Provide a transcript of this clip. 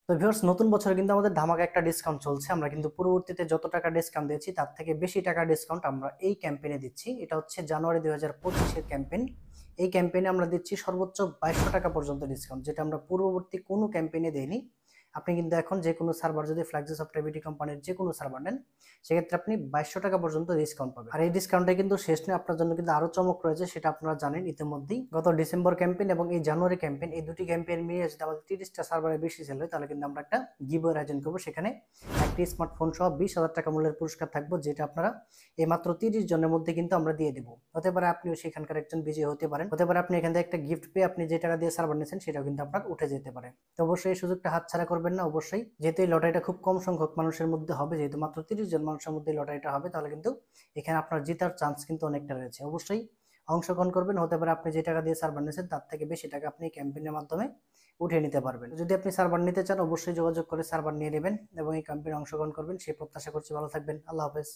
তো ভিউয়ার্স, নতুন বছরে কিন্তু আমাদের ধামাকা একটা ডিসকাউন্ট চলছে। আমরা কিন্তু পরবর্তীতে যত টাকা ডিসকাউন্ট দিয়েছি তার থেকে বেশি টাকা ডিসকাউন্ট আমরা এই ক্যাম্পেইনে দিচ্ছি। এটা হচ্ছে জানুয়ারি 2025 এর ক্যাম্পেইন। এই ক্যাম্পেইনে আমরা দিচ্ছি সর্বোচ্চ 2200 টাকা পর্যন্ত ডিসকাউন্ট, যেটা আমরা পূর্ববর্তী কোনো ক্যাম্পেইনে দেইনি। আপনি কিন্তু এখন যে কোনো সার্ভার, যদি ফ্ল্যাক্সি সফটওয়্যার বিডি কোম্পানির যে কোনো সার্ভার নেন, সেক্ষেত্রে আপনি 2200 টাকা পর্যন্ত ডিসকাউন্ট পাবেন। আর এই ডিসকাউন্টে কিন্তু শেষ নয়, আপনার জন্য কিন্তু আরো চমক রয়েছে, সেটা আপনারা জানেন ইতিমধ্যেই। গত ডিসেম্বর ক্যাম্পেইন এবং এই জানুয়ারি ক্যাম্পেইন, এই দুটি ক্যাম্পেইন মিলিয়ে যদি আমাদের 30টা সার্ভারে বেশি সেল হয়, তাহলে কিন্তু আমরা একটা গিভওয়ে আয়োজন করবো। সেখানে একটি স্মার্টফোন সহ 20,000 টাকা মূল্যের পুরস্কার থাকবো, যেটা আপনারা এই মাত্র 30 জনের মধ্যে কিন্তু আমরা দিয়ে দেবো। হতে পারে আপনিও সেখানকার একজন বিজয়ী হতে পারেন, হতে পারে আপনি এখান থেকে একটা গিফট পেয়ে আপনি যে টাকা দিয়ে সার্ভার নিয়েছেন সেটাও কিন্তু আপনার উঠে যেতে পারে। তো অবশ্যই এই সুযোগটা হাতছাড়া করবেন না। অবশ্যই, যেহেতু এই লটারিটা খুব কম সংখ্যক মানুষের মধ্যে হবে, যেহেতু মাত্র 30 জন মানুষের মধ্যে লটারিটা হবে, তাহলে কিন্তু এখানে আপনার জেতার চান্স কিন্তু অনেকটা রয়েছে। অবশ্যই অংশগ্রহণ করবেন। হতে পারে আপনি যে টাকা দিয়ে সার্ভার নিয়েছেন তার থেকে বেশি টাকা আপনি ক্যাম্পেইনের মাধ্যমে উঠিয়ে নিতে পারবেন। যদি আপনি সার্ভার নিতে চান, অবশ্যই যোগাযোগ করে সার্ভার নিয়ে নেবেন এবং এই ক্যাম্পেইনে অংশগ্রহণ করবেন। সেই প্রত্যাশা করছি। ভালো থাকবেন। আল্লাহ হাফেজ।